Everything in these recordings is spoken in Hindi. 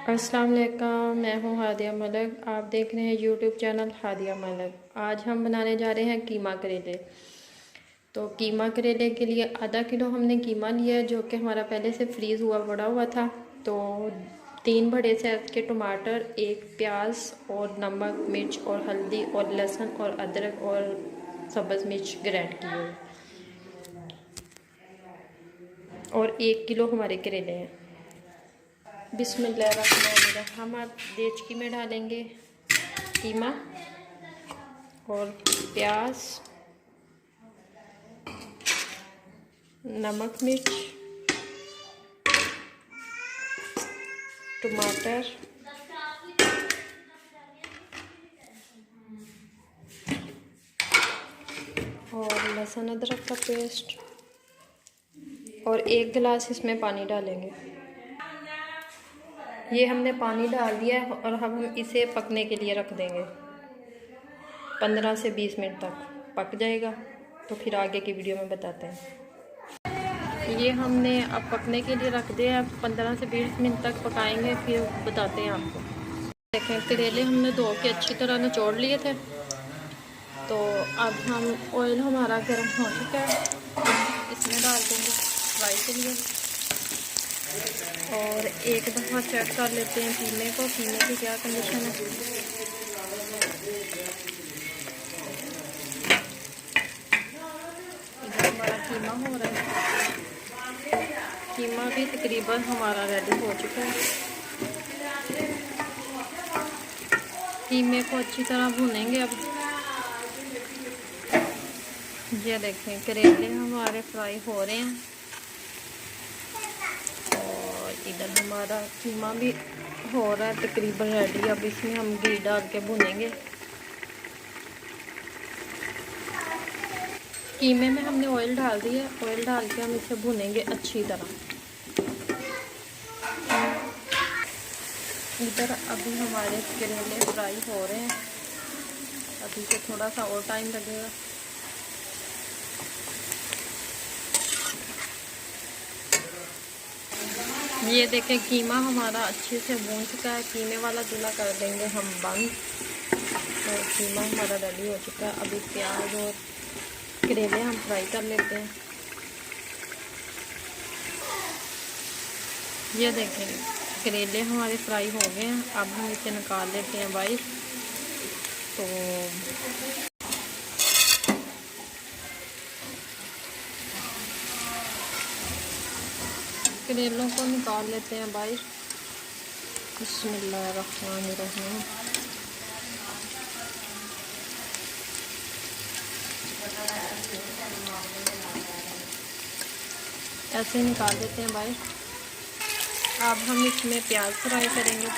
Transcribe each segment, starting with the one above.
अस्सलाम वालेकुम, मैं हूँ हादिया मलिक। आप देख रहे हैं यूट्यूब चैनल हादिया मलिक। आज हम बनाने जा रहे हैं कीमा करेले। तो कीमा करेले के लिए आधा किलो हमने कीमा लिया है, जो कि हमारा पहले से फ्रीज़ हुआ पड़ा हुआ था। तो 3 बड़े साइज के टमाटर, 1 प्याज और नमक, मिर्च और हल्दी और लहसुन और अदरक और सब्ज़ मिर्च ग्राइंड किए हुए और 1 किलो हमारे करेले हैं। बिस्मिल्लाहिर्रहमानिर्रहीम। हम अब देचकी में डालेंगे कीमा और प्याज, नमक, मिर्च, टमाटर और लहसुन अदरक का पेस्ट और 1 गिलास इसमें पानी डालेंगे। ये हमने पानी डाल दिया है और हम इसे पकने के लिए रख देंगे। 15 से 20 मिनट तक पक जाएगा, तो फिर आगे की वीडियो में बताते हैं। ये हमने अब पकने के लिए रख दिया है। 15 से 20 मिनट तक पकाएंगे, फिर बताते हैं आपको। देखें, करेले हमने धो के अच्छी तरह निचोड़ लिए थे। तो अब हम ऑयल हमारा गर्म हो चुका है, इसमें डाल देंगे फ्राई के लिए। और एक दफ़ा चेक कर लेते हैं कीमे को, कीमे की क्या कंडीशन है। इधर हमारा कीमा हो रहा है। कीमा भी तकरीबन हमारा रेडी हो चुका है। कीमे को अच्छी तरह भूनेंगे अब। ये देखें, करेले हमारे फ्राई हो रहे हैं और इधर हमारा कीमा भी हो रहा है तकरीबन रेडी। अब इसमें हम घी डाल के भुनेंगे। कीमे में हमने ऑयल डाल दिया। ऑयल डाल के हम इसे भुनेंगे अच्छी तरह। इधर अभी हमारे करेले फ्राई हो रहे हैं। अभी से थोड़ा सा और टाइम लगेगा। ये देखें, कीमा हमारा अच्छे से भून चुका है। कीमे वाला चूल्हा कर देंगे हम बंद। तो कीमा हमारा रेडी हो चुका है। अभी प्याज और करेले हम फ्राई कर लेते हैं। ये देखें, करेले हमारे फ्राई हो गए हैं। अब हम इसे निकाल लेते हैं बाहर। तो करेलों को निकाल लेते हैं बाहर। बिस्मिल्लाहिर्रहमानिर्रहीम। ऐसे निकाल देते हैं बाहर। अब हम इसमें प्याज फ्राई करेंगे।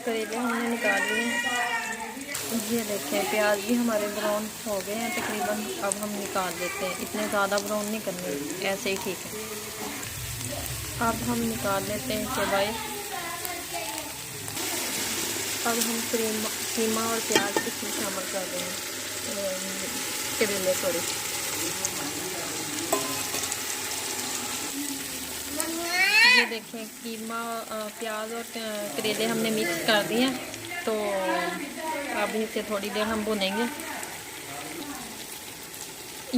करेले हमने निकाल लिए। ये देखें, प्याज भी हमारे ब्राउन हो गए हैं तकरीबन। अब हम निकाल देते हैं। इतने ज़्यादा ब्राउन नहीं करने, ऐसे ही ठीक है। अब हम निकाल लेते हैं इसे बाहर। अब हम कीमा और प्याज इसमें शामिल कर देंगे। करेले सॉरी। ये देखें, कीमा, प्याज और करेले हमने मिक्स कर दिए हैं। तो अब इसे थोड़ी देर हम भुनेंगे।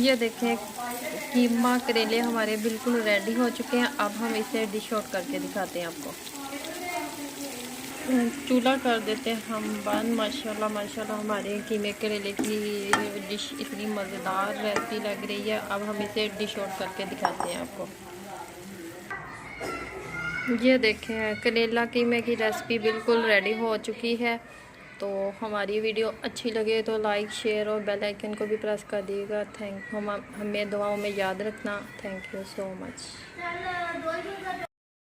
ये देखें, कीमा करेले हमारे बिल्कुल रेडी हो चुके हैं। अब हम इसे डिश आउट करके दिखाते हैं आपको। चूल्हा कर देते हैं हम बंद। माशाल्लाह माशाल्लाह हमारे कीमे करेले की डिश इतनी मज़ेदार रेसिपी लग रही है। अब हम इसे डिश आउट करके दिखाते हैं आपको। ये देखें, करेला कीमे की रेसिपी बिल्कुल रेडी हो चुकी है। तो हमारी वीडियो अच्छी लगे तो लाइक, शेयर और बेल आइकन को भी प्रेस कर दीजिएगा। हमें दुआओं में याद रखना। Thank you so much.